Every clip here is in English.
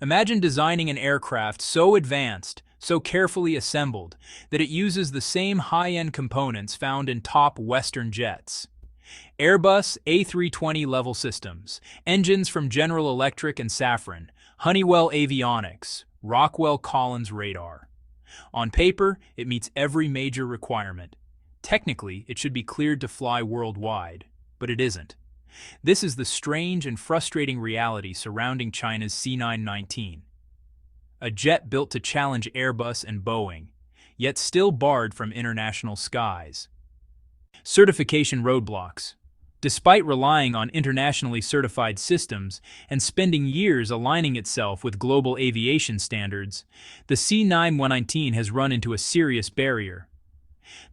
Imagine designing an aircraft so advanced, so carefully assembled, that it uses the same high-end components found in top Western jets. Airbus A320 level systems, engines from General Electric and Safran, Honeywell avionics, Rockwell Collins radar. On paper, it meets every major requirement. Technically, it should be cleared to fly worldwide, but it isn't. This is the strange and frustrating reality surrounding China's C919, a jet built to challenge Airbus and Boeing, yet still barred from international skies. Certification roadblocks. Despite relying on internationally certified systems and spending years aligning itself with global aviation standards, the C919 has run into a serious barrier.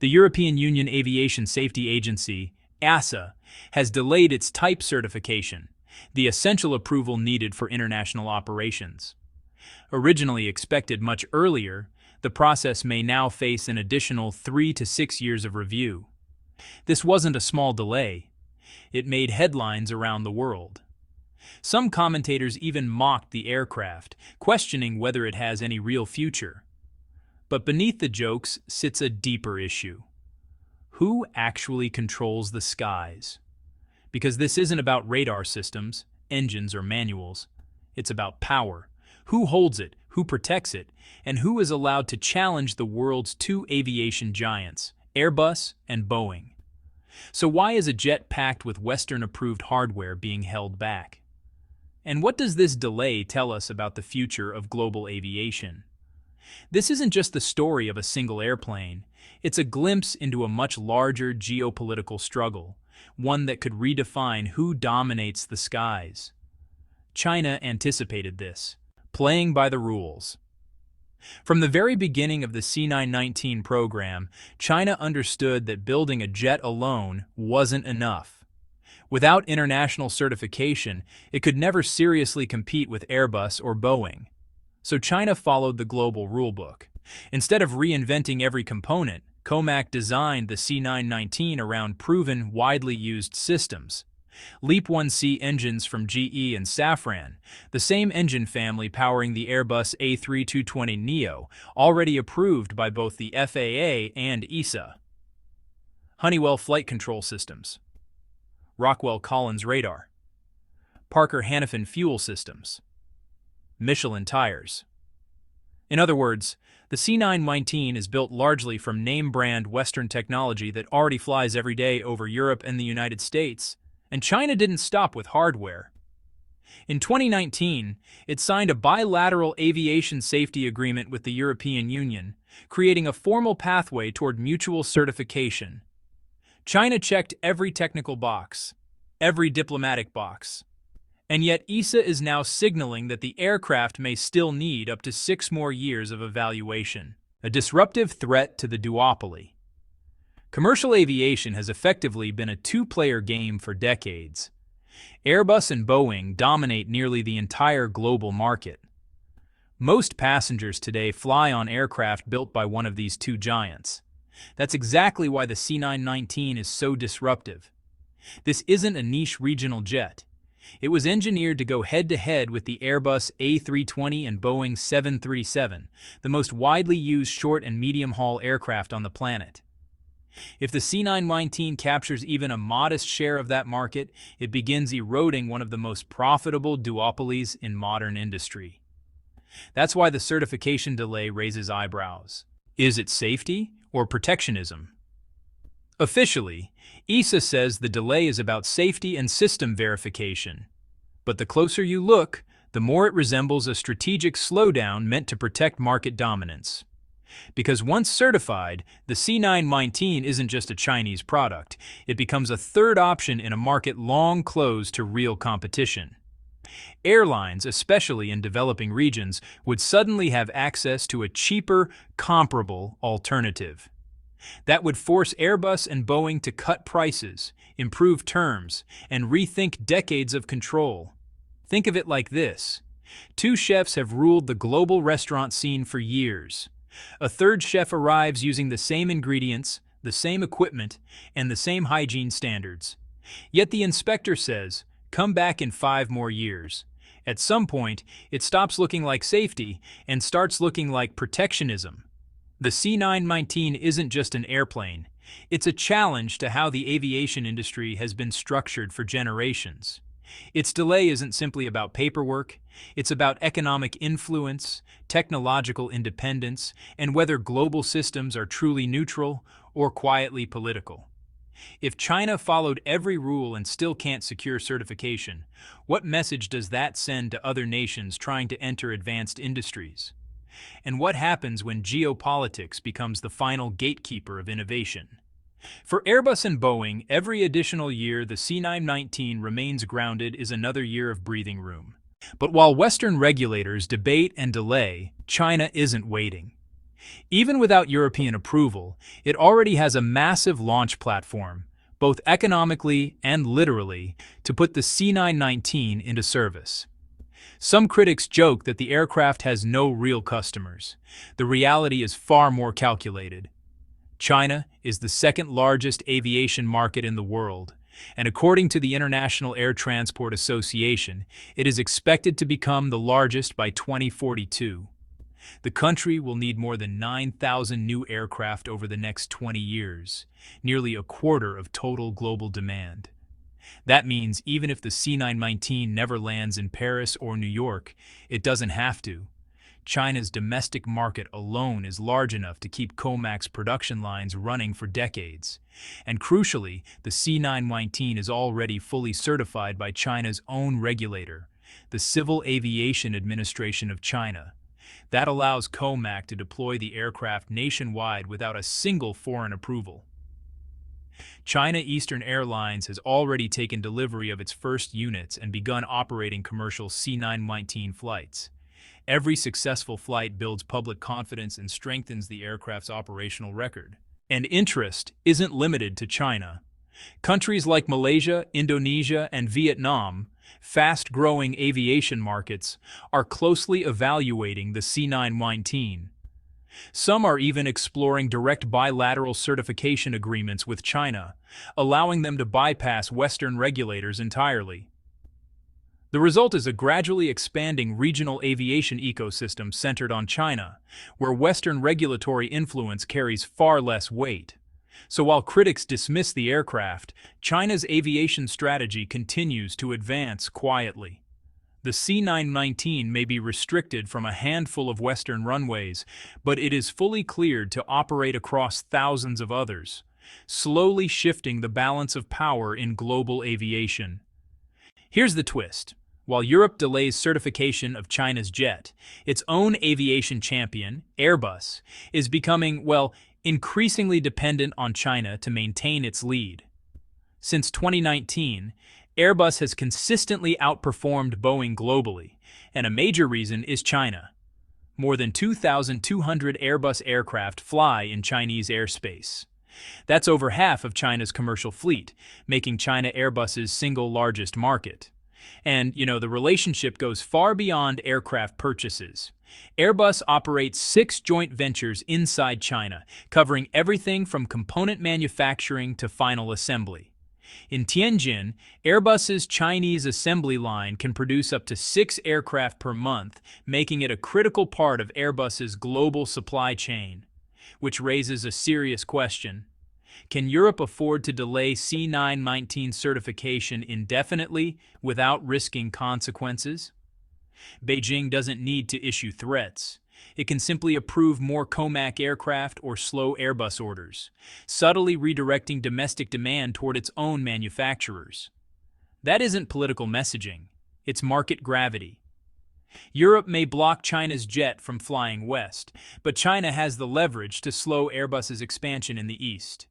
The European Union Aviation Safety Agency, EASA, has delayed its type certification, the essential approval needed for international operations. Originally expected much earlier, the process may now face an additional 3 to 6 years of review. This wasn't a small delay. It made headlines around the world. Some commentators even mocked the aircraft, questioning whether it has any real future. But beneath the jokes sits a deeper issue. Who actually controls the skies? Because this isn't about radar systems, engines, or manuals. It's about power. Who holds it, who protects it, and who is allowed to challenge the world's two aviation giants, Airbus and Boeing? So why is a jet packed with Western-approved hardware being held back? And what does this delay tell us about the future of global aviation? This isn't just the story of a single airplane. It's a glimpse into a much larger geopolitical struggle, one that could redefine who dominates the skies. China anticipated this, playing by the rules. From the very beginning of the C919 program, China understood that building a jet alone wasn't enough. Without international certification, it could never seriously compete with Airbus or Boeing. So China followed the global rulebook. Instead of reinventing every component, COMAC designed the C919 around proven, widely used systems. LEAP-1C engines from GE and Safran, the same engine family powering the Airbus A320neo, already approved by both the FAA and EASA. Honeywell flight control systems. Rockwell Collins radar. Parker Hannifin fuel systems. Michelin tires. In other words, the C919 is built largely from name-brand Western technology that already flies every day over Europe and the United States. And China didn't stop with hardware. In 2019, it signed a bilateral aviation safety agreement with the European Union, creating a formal pathway toward mutual certification. China checked every technical box, every diplomatic box. And yet EASA is now signaling that the aircraft may still need up to 6 more years of evaluation, a disruptive threat to the duopoly. Commercial aviation has effectively been a two-player game for decades. Airbus and Boeing dominate nearly the entire global market. Most passengers today fly on aircraft built by one of these two giants. That's exactly why the C919 is so disruptive. This isn't a niche regional jet. It was engineered to go head-to-head with the Airbus A320 and Boeing 737, the most widely used short and medium-haul aircraft on the planet. If the C919 captures even a modest share of that market, it begins eroding one of the most profitable duopolies in modern industry. That's why the certification delay raises eyebrows. Is it safety or protectionism? Officially, EASA says the delay is about safety and system verification. But the closer you look, the more it resembles a strategic slowdown meant to protect market dominance. Because once certified, the C919 isn't just a Chinese product. It becomes a third option in a market long closed to real competition. Airlines, especially in developing regions, would suddenly have access to a cheaper, comparable alternative. That would force Airbus and Boeing to cut prices, improve terms, and rethink decades of control. Think of it like this. 2 chefs have ruled the global restaurant scene for years. A third chef arrives using the same ingredients, the same equipment, and the same hygiene standards. Yet the inspector says, "Come back in 5 more years." At some point, it stops looking like safety and starts looking like protectionism. The C919 isn't just an airplane. It's a challenge to how the aviation industry has been structured for generations. Its delay isn't simply about paperwork, it's about economic influence, technological independence, and whether global systems are truly neutral or quietly political. If China followed every rule and still can't secure certification, what message does that send to other nations trying to enter advanced industries? And what happens when geopolitics becomes the final gatekeeper of innovation? For Airbus and Boeing, every additional year the C919 remains grounded is another year of breathing room. But while Western regulators debate and delay, China isn't waiting. Even without European approval, it already has a massive launch platform, both economically and literally, to put the C919 into service. Some critics joke that the aircraft has no real customers. The reality is far more calculated. China is the second largest aviation market in the world, and according to the International Air Transport Association, it is expected to become the largest by 2042. The country will need more than 9,000 new aircraft over the next 20 years, nearly a quarter of total global demand. That means even if the C919 never lands in Paris or New York, it doesn't have to. China's domestic market alone is large enough to keep COMAC's production lines running for decades. And crucially, the C919 is already fully certified by China's own regulator, the Civil Aviation Administration of China. That allows COMAC to deploy the aircraft nationwide without a single foreign approval. China Eastern Airlines has already taken delivery of its first units and begun operating commercial C919 flights. Every successful flight builds public confidence and strengthens the aircraft's operational record. And interest isn't limited to China. Countries like Malaysia, Indonesia, and Vietnam, fast-growing aviation markets, are closely evaluating the C919. Some are even exploring direct bilateral certification agreements with China, allowing them to bypass Western regulators entirely. The result is a gradually expanding regional aviation ecosystem centered on China, where Western regulatory influence carries far less weight. So while critics dismiss the aircraft, China's aviation strategy continues to advance quietly. The C919 may be restricted from a handful of Western runways, but it is fully cleared to operate across thousands of others, slowly shifting the balance of power in global aviation. Here's the twist. While Europe delays certification of China's jet, its own aviation champion, Airbus, is becoming, increasingly dependent on China to maintain its lead. Since 2019, Airbus has consistently outperformed Boeing globally, and a major reason is China. More than 2,200 Airbus aircraft fly in Chinese airspace. That's over half of China's commercial fleet, making China Airbus's single largest market. And, the relationship goes far beyond aircraft purchases. Airbus operates 6 joint ventures inside China, covering everything from component manufacturing to final assembly. In Tianjin, Airbus's Chinese assembly line can produce up to 6 aircraft per month, making it a critical part of Airbus's global supply chain. Which raises a serious question. Can Europe afford to delay C919 certification indefinitely without risking consequences? Beijing doesn't need to issue threats. It can simply approve more COMAC aircraft or slow Airbus orders, subtly redirecting domestic demand toward its own manufacturers. That isn't political messaging, it's market gravity. Europe may block China's jet from flying west, but China has the leverage to slow Airbus's expansion in the east.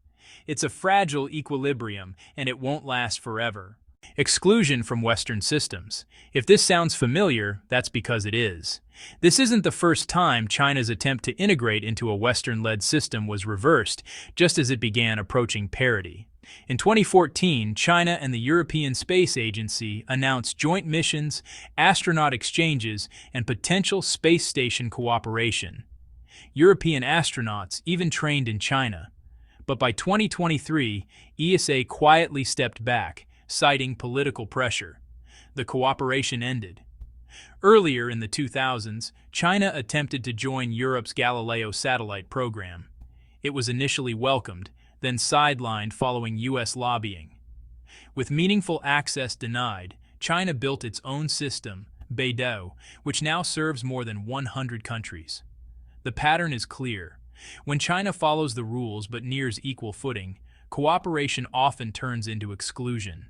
It's a fragile equilibrium, and it won't last forever. Exclusion from Western systems. If this sounds familiar, that's because it is. This isn't the first time China's attempt to integrate into a Western-led system was reversed, just as it began approaching parity. In 2014, China and the European Space Agency announced joint missions, astronaut exchanges, and potential space station cooperation. European astronauts even trained in China. But by 2023, ESA quietly stepped back, citing political pressure. The cooperation ended. Earlier in the 2000s, China attempted to join Europe's Galileo satellite program. It was initially welcomed, then sidelined following U.S. lobbying. With meaningful access denied, China built its own system, Beidou, which now serves more than 100 countries. The pattern is clear. When China follows the rules but nears equal footing, cooperation often turns into exclusion.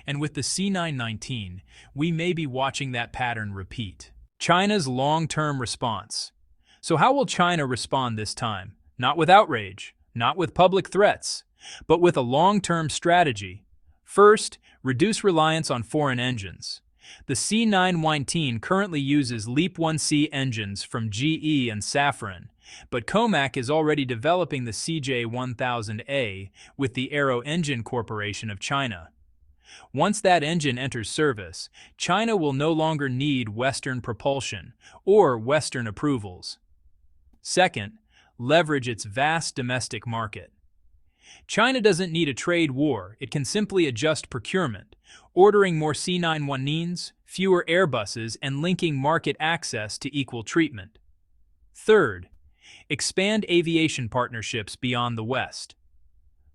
And with the C919, we may be watching that pattern repeat. China's long-term response. So how will China respond this time? Not with outrage, not with public threats, but with a long-term strategy. First, reduce reliance on foreign engines. The C919 currently uses LEAP-1C engines from GE and Safran, but COMAC is already developing the CJ1000A with the Aero Engine Corporation of China. Once that engine enters service, China will no longer need Western propulsion or Western approvals. Second, leverage its vast domestic market. China doesn't need a trade war, it can simply adjust procurement, ordering more C919s, fewer Airbuses, and linking market access to equal treatment. Third, expand aviation partnerships beyond the West.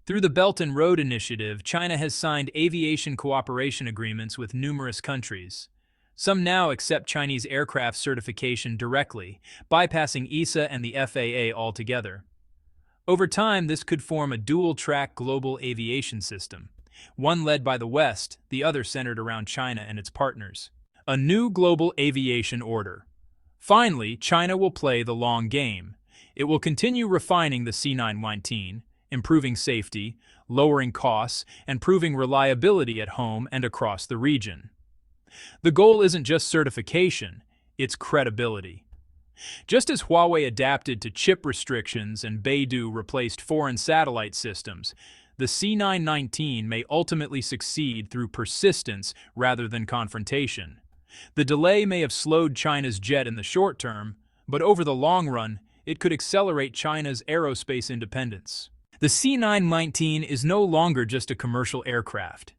Through the Belt and Road Initiative, China has signed aviation cooperation agreements with numerous countries. Some now accept Chinese aircraft certification directly, bypassing EASA and the FAA altogether. Over time, this could form a dual-track global aviation system, one led by the West, the other centered around China and its partners. A new global aviation order. Finally, China will play the long game. It will continue refining the C919, improving safety, lowering costs, and proving reliability at home and across the region. The goal isn't just certification, it's credibility. Just as Huawei adapted to chip restrictions and Beidou replaced foreign satellite systems, the C919 may ultimately succeed through persistence rather than confrontation. The delay may have slowed China's jet in the short term, but over the long run, it could accelerate China's aerospace independence. The C919 is no longer just a commercial aircraft.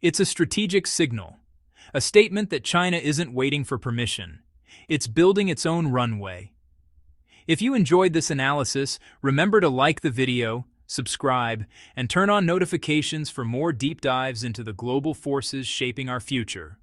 It's a strategic signal, a statement that China isn't waiting for permission. It's building its own runway. If you enjoyed this analysis, remember to like the video, subscribe, and turn on notifications for more deep dives into the global forces shaping our future.